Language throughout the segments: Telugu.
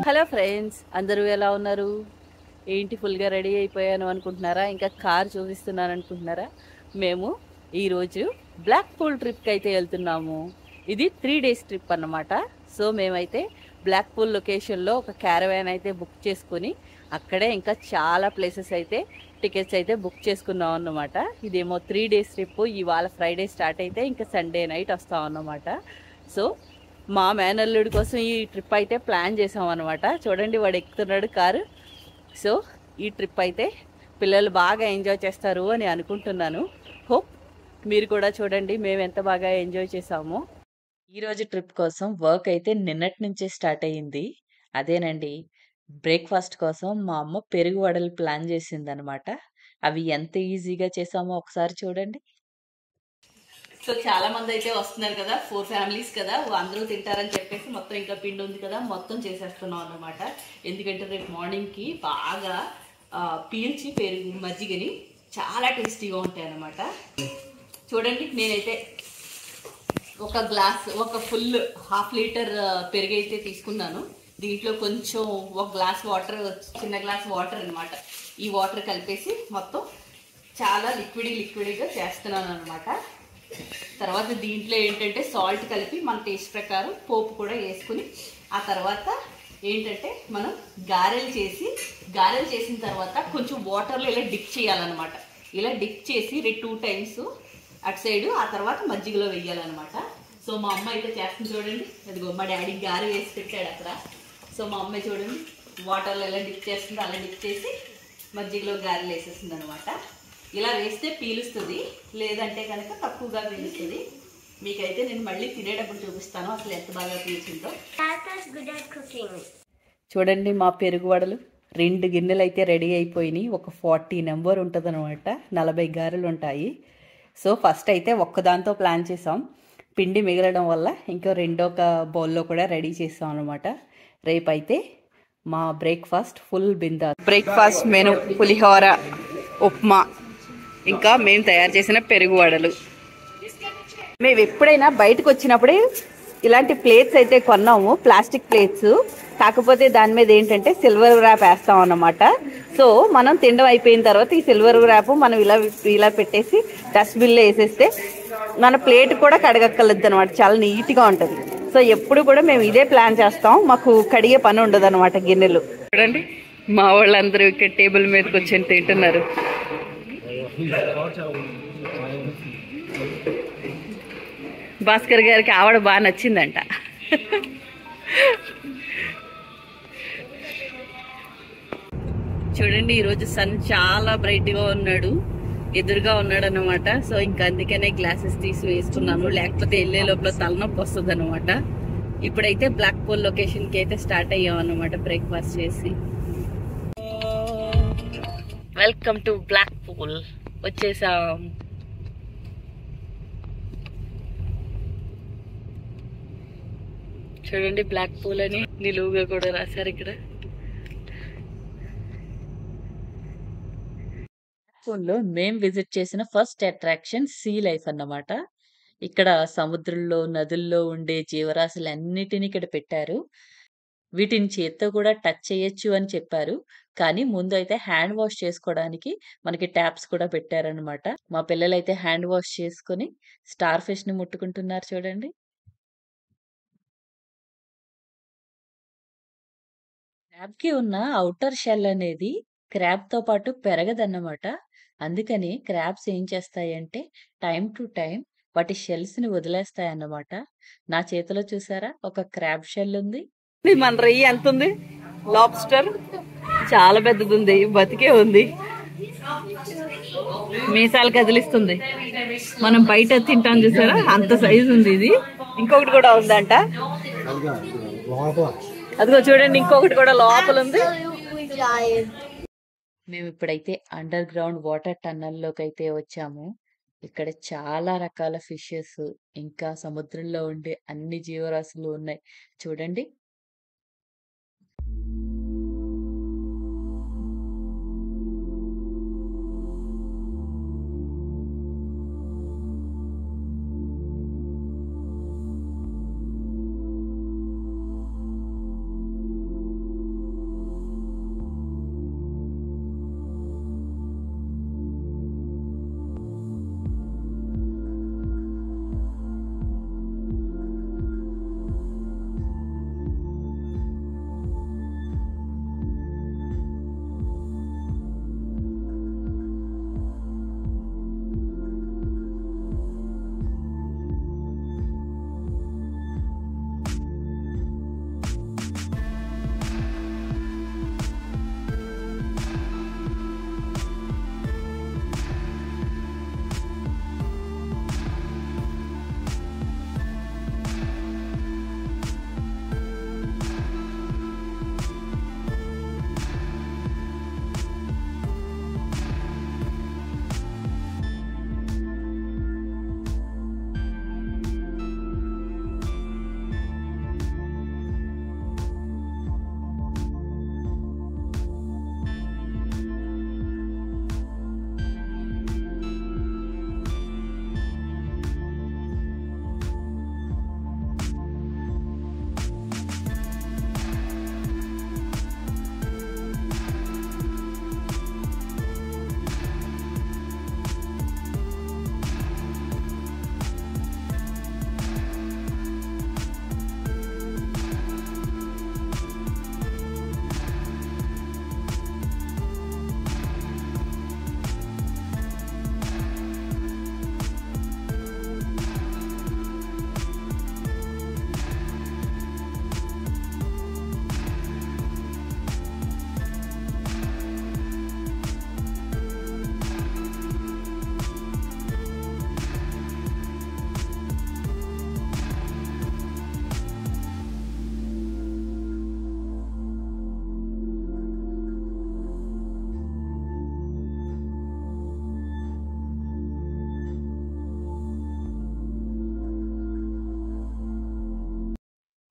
హలో ఫ్రెండ్స్, అందరూ ఎలా ఉన్నారు? ఏంటి ఫుల్గా రెడీ అయిపోయాను అనుకుంటున్నారా? ఇంకా కార్ చూపిస్తున్నాను అనుకుంటున్నారా? మేము ఈరోజు బ్లాక్ పూల్ ట్రిప్కి అయితే వెళ్తున్నాము. ఇది 3 days ట్రిప్ అన్నమాట. సో మేమైతే బ్లాక్ పూల్ లొకేషన్లో ఒక క్యారవాన్ అయితే బుక్ చేసుకుని అక్కడే ఇంకా చాలా ప్లేసెస్ అయితే టికెట్స్ అయితే బుక్ చేసుకున్నాం అన్నమాట. ఇదేమో 3 days ట్రిప్. ఇవాళ ఫ్రైడే స్టార్ట్ అయితే ఇంకా సండే నైట్ వస్తాం అన్నమాట. సో మా మేనల్లుడి కోసం ఈ ట్రిప్ అయితే ప్లాన్ చేసాం అనమాట. చూడండి, వాడు ఎక్కుతున్నాడు కారు. సో ఈ ట్రిప్ అయితే పిల్లలు బాగా ఎంజాయ్ చేస్తారు అని అనుకుంటున్నాను. హోప్ మీరు కూడా చూడండి మేము ఎంత బాగా ఎంజాయ్ చేసామో. ఈరోజు ట్రిప్ కోసం వర్క్ అయితే నిన్నటి నుంచే స్టార్ట్ అయ్యింది. అదేనండి, బ్రేక్ఫాస్ట్ కోసం మా అమ్మ పెరుగు వడలు ప్లాన్ చేసిందనమాట. అవి ఎంత ఈజీగా చేసామో ఒకసారి చూడండి. సో చాలా మంది అయితే వస్తున్నారు కదా, 4 families కదా, అందరూ తింటారని చెప్పేసి మొత్తం ఇంకా పిండి ఉంది కదా, మొత్తం చేసేస్తున్నాం అన్నమాట. ఎందుకంటే రేపు మార్నింగ్కి బాగా పీల్చి పెరుగు మజ్జిగని చాలా టేస్టీగా ఉంటాయి అన్నమాట. చూడండి, నేనైతే ఒక ఫుల్ 1/2 లీటర్ పెరుగు అయితే తీసుకున్నాను. దీంట్లో కొంచెం 1 గ్లాస్ వాటర్, చిన్న గ్లాస్ వాటర్ అనమాట. ఈ వాటర్ కలిపేసి మొత్తం చాలా లిక్విడ్గా చేస్తున్నాను అనమాట. తర్వాత దీంట్లో ఏంటంటే సాల్ట్ కలిపి మన టేస్ట్ ప్రకారం పోపు కూడా వేసుకుని, ఆ తర్వాత ఏంటంటే మనం గారెలు చేసిన తర్వాత కొంచెం వాటర్లో ఇలా డిప్ చేయాలన్నమాట. ఇలా డిప్ చేసి 2 times అటు సైడు, ఆ తర్వాత మజ్జిగలో వేయాలన్నమాట. సో మా అమ్మ అయితే చేస్తుంది చూడండి. అదిగో మా డాడీ గారె వేసి పెట్టాడు అక్కడ. సో మా అమ్మాయి చూడండి వాటర్లో ఎలా డిప్ చేస్తుందో అలా డిప్ చేసి మజ్జిగలో గారెలు వేసేస్తుంది అనమాట. ఇలా వేస్తే పీలుస్తుంది, లేదంటే కనుక తక్కువగా పీలుస్తుంది. మీకైతే నేను మళ్ళీ తినేటప్పుడు చూపిస్తాను అసలు ఎంత బాగా పీల్చిందో. చూడండి, మా పెరుగు వడలు 2 గిన్నెలు అయితే రెడీ అయిపోయినాయి. ఒక 40 నెంబర్ ఉంటుంది అనమాట. 40 గారెలు ఉంటాయి. సో ఫస్ట్ అయితే ఒక్కదాంతో ప్లాన్ చేసాం. పిండి మిగలడం వల్ల ఇంకా రెండొక బౌల్లో కూడా రెడీ చేసాం అనమాట. రేపైతే మా బ్రేక్ఫాస్ట్ ఫుల్ బిందా. బ్రేక్ఫాస్ట్ మెను పులిహోర, ఉప్మా, ఇంకా మేము తయారు చేసిన పెరుగు వడలు. మేము ఎప్పుడైనా బయటకు వచ్చినప్పుడే ఇలాంటి ప్లేట్స్ అయితే కొన్నాము, ప్లాస్టిక్ ప్లేట్స్. కాకపోతే దాని మీద ఏంటంటే సిల్వర్ ర్యాప్ వేస్తాం అన్నమాట. సో మనం తినడం అయిపోయిన తర్వాత ఈ సిల్వర్ ర్యాప్ మనం ఇలా పెట్టేసి డస్ట్బిన్లో వేసేస్తే మన ప్లేట్ కూడా కడగక్కర్లేదు అనమాట. చాలా నీట్గా ఉంటుంది. సో ఎప్పుడు కూడా మేము ఇదే ప్లాన్ చేస్తాం. మాకు కడిగే పని ఉండదు అనమాట గిన్నెలు. చూడండి, మా వాళ్ళందరూ ఇక్కడ టేబుల్ మీదకి వచ్చి తింటున్నారు. భాస్కర్ గారికి ఆవిడ బాగా నచ్చిందంట. చూడండి, ఈరోజు సన్ చాలా బ్రైట్గా ఉన్నాడు, ఎదురుగా ఉన్నాడు అనమాట. సో ఇంకా అందుకనే గ్లాసెస్ తీసి వేసుకున్నాను, లేకపోతే వెళ్ళే లోపల తలనొప్పి వస్తుంది అనమాట. ఇప్పుడైతే బ్లాక్ పూల్ లొకేషన్కి అయితే స్టార్ట్ అయ్యాం అనమాట బ్రేక్ఫాస్ట్ చేసి. Welcome to black pool. వచ్చేసాం. చూడండి, బ్లాక్ పూల్ అని నిలువుగా కూడా రాశారు ఇక్కడ. పూల్లో మేము విజిట్ చేసిన ఫస్ట్ అట్రాక్షన్ సీ లైఫ్ అన్నమాట. ఇక్కడ సముద్రంలో, నదుల్లో ఉండే జీవరాశులన్నిటిని ఇక్కడ పెట్టారు. వీటిని చేత్తో కూడా టచ్ చేయొచ్చు అని చెప్పారు. కానీ ముందు అయితే హ్యాండ్ వాష్ చేసుకోవడానికి మనకి ట్యాప్స్ కూడా పెట్టారనమాట. మా పిల్లలైతే హ్యాండ్ వాష్ చేసుకుని స్టార్ ఫిష్ ని ముట్టుకుంటున్నారు చూడండి. క్రాబ్‌కి ఉన్న ఔటర్ షెల్ అనేది క్రాబ్‌తో పాటు పెరగదన్నమాట. అందుకని క్రాబ్స్ ఏం చేస్తాయంటే టైమ్ టు టైమ్ వాటి షెల్స్‌ని వదిలేస్తాయన్నమాట. నా చేతిలో చూసారా ఒక క్రాబ్ షెల్ ఉంది. మన రొయ్య ఎంత ఉంది? లాబ్స్టర్ చాలా పెద్దది ఉంది, బతికే ఉంది, మీసాలు కదిలిస్తుంది. మనం బయట తింటాం చూసారా, అంత సైజు ఉంది ఇది. ఇంకొకటి కూడా ఉందంట, అదిగో చూడండి, ఇంకొకటి కూడా లోపల ఉంది. మేము ఇప్పుడైతే అండర్ గ్రౌండ్ వాటర్ టన్నల్లోకి అయితే వచ్చాము. ఇక్కడ చాలా రకాల ఫిషెస్, ఇంకా సముద్రంలో ఉండే అన్ని జీవరాశులు ఉన్నాయి చూడండి.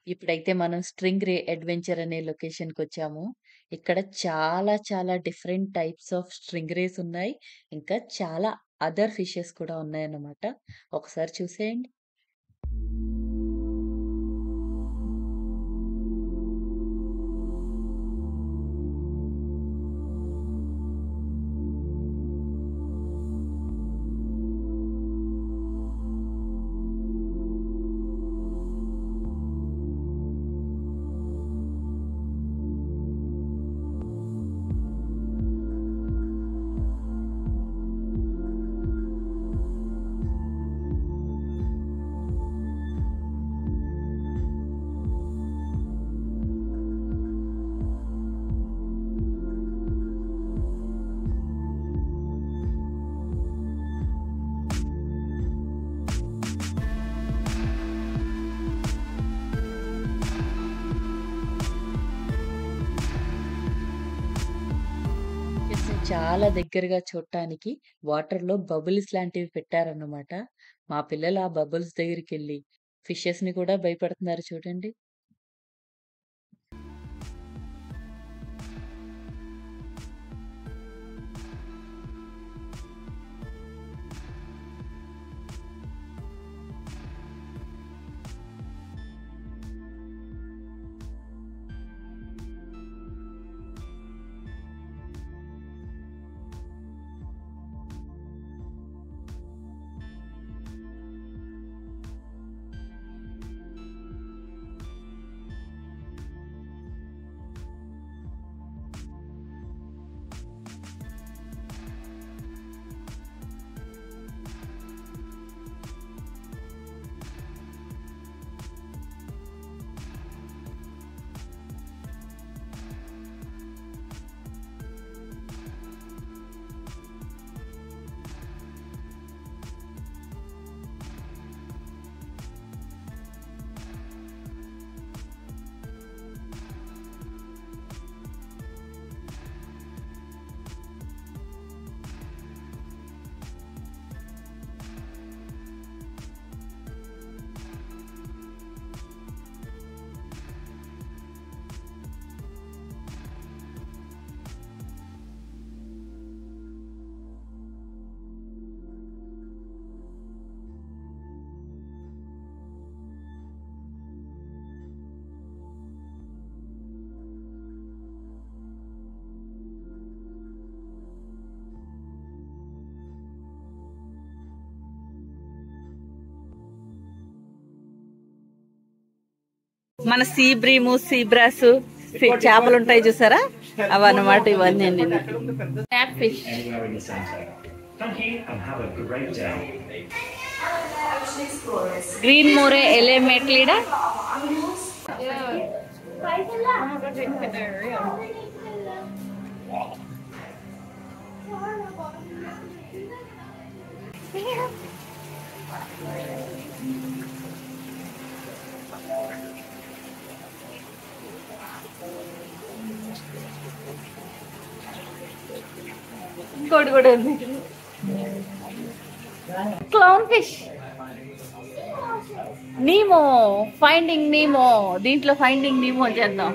ఇప్పుడైతే మనం స్ట్రింగ్ రే అడ్వెంచర్ అనే లొకేషన్‌కి వచ్చాము. ఇక్కడ చాలా చాలా different types of stingrays ఉన్నాయి. ఇంకా చాలా అదర్ ఫిషెస్ కూడా ఉన్నాయన్నమాట. ఒకసారి చూసేయండి. ఫిషెస్‌ని చాలా దగ్గరగా చూడటానికి వాటర్‌లో బబుల్స్ లాంటివి పెట్టారన్నమాట. మా పిల్లలు ఆ బబుల్స్ దగ్గరికెళ్ళి ఫిషెస్‌ని కూడా భయపడుతున్నారు చూడండి. మన సీ బ్రీము, సీబ్రాస్ చేపలు ఉంటాయి చూసారా, అవన్నమాట ఇవన్నీ. Cat fish. గ్రీన్ మోరే ఎలేమెట్లీడా. ఇంకోటి కూడా ఉంది, clown fish. Nemo, finding Nemo. దీంట్లో ఫైండింగ్ నీమో చేద్దాం.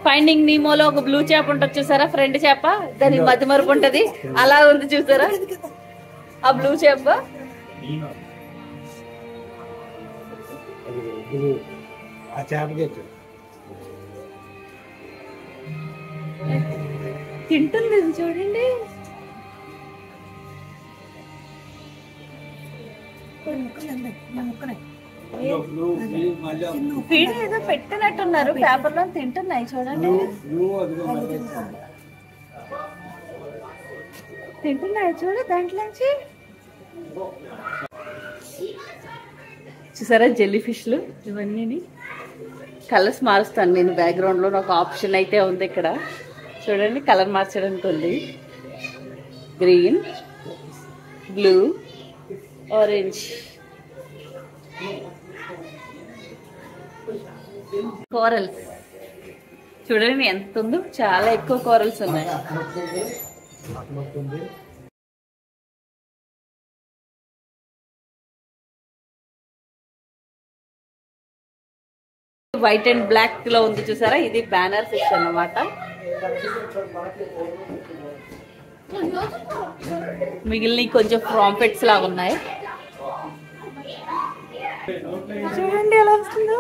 ఫైండింగ్ నీమోలో ఒక బ్లూ చేప ఉంటుంది చూసారా, ఫ్రెండ్ చేప, దానికి మధ్య మరుపు ఉంటది, అలా ఉంది చూసారా ఆ బ్లూ చేప. తింటుంది చూడండి. ఫీడ్ ఏదో పెట్టినట్టున్నారు పేపర్ లో, తింటున్నాయి చూడండి. తింటున్నాయి చూడు దాంట్లోంచి. చూసారా జెల్లీ ఫిష్లు ఇవన్నీ. కలర్స్ మారుస్తాను నేను బ్యాక్గ్రౌండ్ లో, నాకు ఆప్షన్ అయితే ఉంది ఇక్కడ చూడండి. కలర్ మార్చడానికి ఉంది, గ్రీన్, బ్లూ, ఆరెంజ్. కోరల్స్ చూడండి ఎంత ఉందో, చాలా ఎక్కువ కోరల్స్ ఉన్నాయి. వైట్ అండ్ బ్లాక్ లో ఉంది చూసారా, ఇది బ్యానర్ సెక్షన్ అన్నమాట. మిగిలిన కొంచెం ప్రాంపెట్స్ లాగా ఉన్నాయి. చూడండి ఎలా వస్తుందో.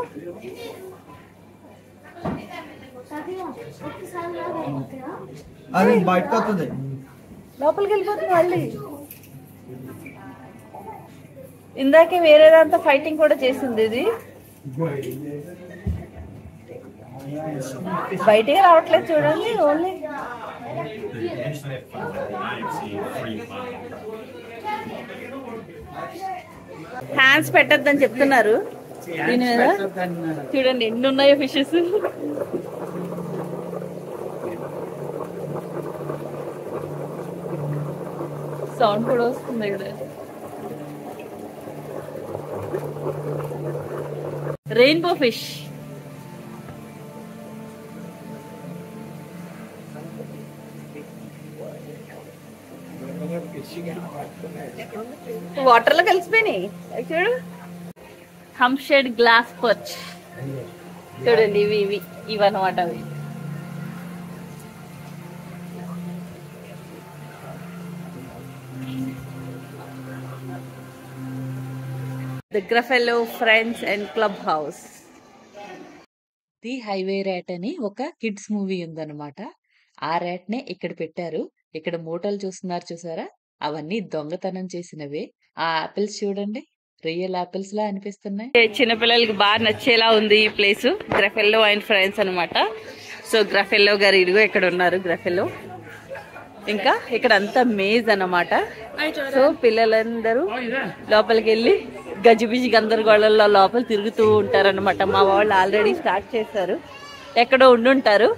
అది బయటకు వస్తుంది, లోపలికి వెళ్ళిపోతుంది మళ్ళీ. ఇందాకే వేరేదంతా ఫైటింగ్ కూడా చేసింది. ఇది బయటికి రావట్లేదు చూడండి. ఓన్లీ హ్యాండ్స్ పెట్టద్దని చెప్తున్నారు దీని మీద. చూడండి ఎన్ని ఉన్నాయో ఫిషెస్. సౌండ్ కూడా వస్తుంది ఇక్కడ. Rainbow fish. వాటర్ లో కలిసిపోయినాయి చూడు. హంషెడ్ గ్లాస్ పర్చ్ చూడండి. ఇవన్నమాట అవి. The Gruffalo friends and club house. The highway rat అని ఒక కిడ్స్ మూవీ ఉందన్నమాట. ఆ ర్యాట్ నే ఇక్కడ పెట్టారు. ఇక్కడ మూటలు చూసారా, అవన్నీ దొంగతనం చేసినవే. ఆ ఆపిల్స్ చూడండి, రియల్ ఆపిల్స్ లా అనిపిస్తున్నాయి. చిన్నపిల్లలకి బాగా నచ్చేలా ఉంది ఈ ప్లేస్. గ్రఫెల్లో అండ్ ఫ్రెండ్స్ అనమాట. సో గ్రఫెల్లో గారు ఇదిగో ఇక్కడ ఉన్నారు. గ్రఫెల్లో ఇంకా ఇక్కడ అంతా మేజ్ అన్నమాట. సో పిల్లలందరూ లోపలికి వెళ్ళి గజిబిజి గందరగోళంలో లోపల తిరుగుతూ ఉంటారనమాట. మా వాళ్ళు ఆల్రెడీ స్టార్ట్ చేశారు, ఎక్కడో ఉండుంటారు.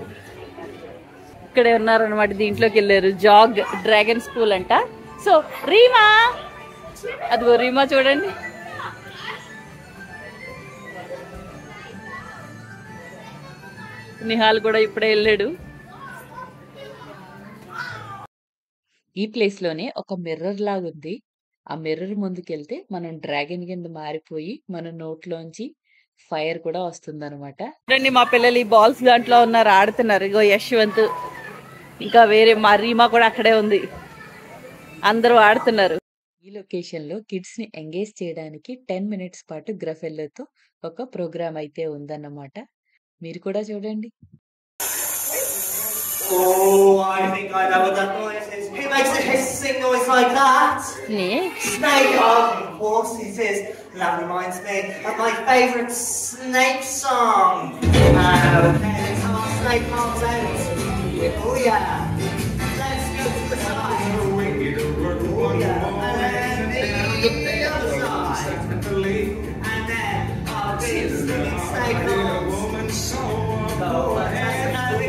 ఇక్కడే ఉన్నారనమాట. దీంట్లోకి వెళ్ళారు. జాగ్ డ్రాగన్ స్కూల్ అంట. సో రీమా, అదిగో రీమా చూడండి. నిహాల్ కూడా ఇప్పుడే వెళ్ళాడు. ఈ ప్లేస్ లోనే ఒక మిర్రర్ లాగా ఉంది. ఆ మిర్రర్ ముందుకెళ్తే మనం డ్రాగన్ కింద మారిపోయి మన నోట్లోంచి ఫైర్ కూడా వస్తుంది అనమాట. చూడండి మా పిల్లలు ఈ బాల్స్ దాంట్లో ఉన్నారు, ఆడుతున్నారు. ఇగో యశ్వంత్, ఇంకా వేరే మా రీమా కూడా అక్కడే ఉంది. అందరూ ఆడుతున్నారు. ఈ లొకేషన్ లో కిడ్స్ ని ఎంగేజ్ చేయడానికి 10 minutes పాటు గ్రఫెల్లోతో ఒక ప్రోగ్రామ్ అయితే ఉందన్నమాట. మీరు కూడా చూడండి. Oh, I think I know what that noise is. Who makes a hissing noise like that? Snake, of course it is. That reminds me of my favourite snake song. Okay, let's have our snake arms out. Oh yeah. Let's go to the side. Oh yeah. And then the other side. And then our big snake arms. Oh, and now we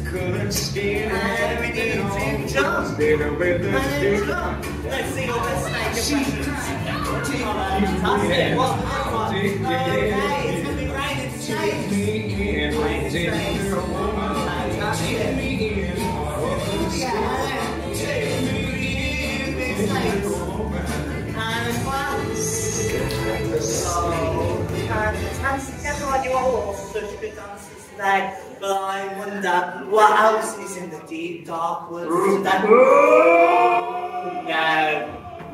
couldn't stand and we need to jump. Let's see your best snake impressions. Fantastic. What one? Okay, it's gonna be raining shades. Fantastic. Fantastic. Everyone, you are all such good dancers today. But I wonder what else is in the deep dark woods today. No,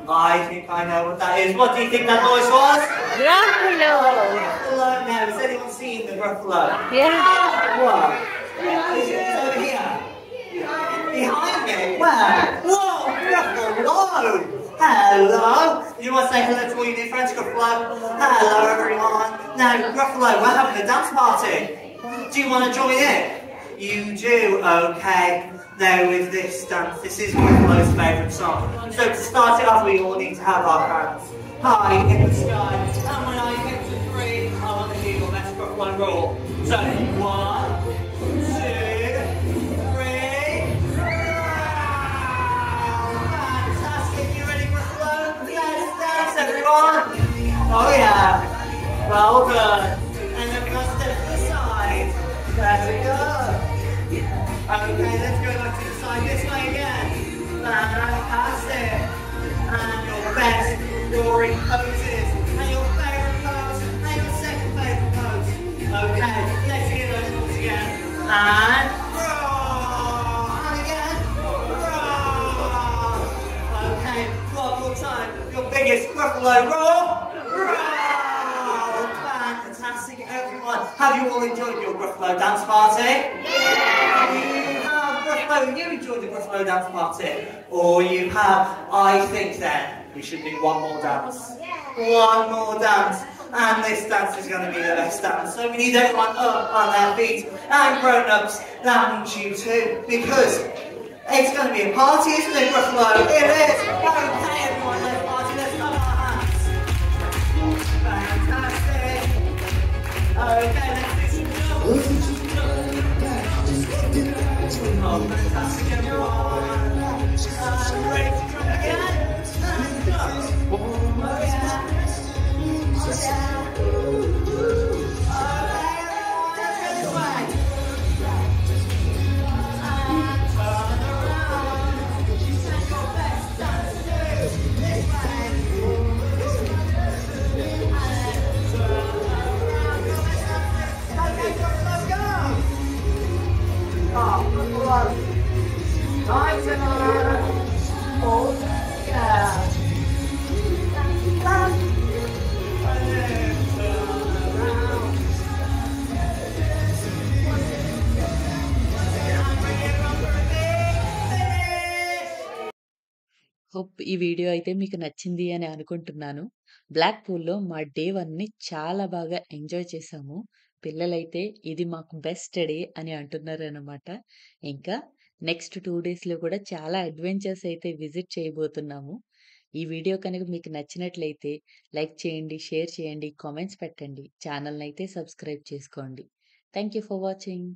I think I know what that is. What do you think that noise was? Gruffalo. Gruffalo. Now, has anyone seen the Gruffalo? Yeah. What? Is it over here? Behind me? Where? Whoa, Gruffalo! Hello! You want to say hello to all your new friends, Gruffalo? Hello, everyone. Now, Gruffalo, we're having a dance party. Do you want to join in? You do? Okay. Now with this dance, this is Gruffalo's favourite song. So to start it off, we all need to have our hands high in the sky. And when I get to 3, I want to hear your best Gruffalo roll. So 1, 2, 3. Fantastic! You ready, Gruffalo? Let's dance, everyone. Oh yeah. Well done. And then we're going to step to the side. There we go. Okay, let's go back to the side this way again. Fantastic. And your best glory poses. And your favourite pose. Gruffalo. Roar! Roar! Fantastic, everyone. Have you all enjoyed your Gruffalo dance party? Gruffalo, you enjoyed the Gruffalo dance party? Or you have, I think then, we should do one more dance. One more dance. And this dance is going to be the best dance. So we need everyone up on their feet. And grown-ups, that means you too. Because it's going to be a party, isn't it, Gruffalo? It is. Okay, everyone, let's party. Let's clap our hands. Fantastic. Okay, let's do some jumps. Oh, fantastic, everyone. Ready to jump again? And jump. Oh, yeah. Nice and oh, yeah. Hope ఈ వీడియో అయితే మీకు నచ్చింది అని అనుకుంటున్నాను. బ్లాక్ పూల్‌లో మా డే 1ని చాలా బాగా ఎంజాయ్ చేశాము. పిల్లలైతే ఇది మాకు బెస్ట్ డే అని అంటున్నారనమాట. ఇంకా నెక్స్ట్ 2 డేస్‌లో కూడా చాలా అడ్వెంచర్స్ అయితే విజిట్ చేయబోతున్నాము. ఈ వీడియో కనుక మీకు నచ్చినట్లయితే లైక్ చేయండి, షేర్ చేయండి, కామెంట్స్ పెట్టండి. ఛానెల్‌నైతే సబ్స్క్రైబ్ చేసుకోండి. Thank you for watching.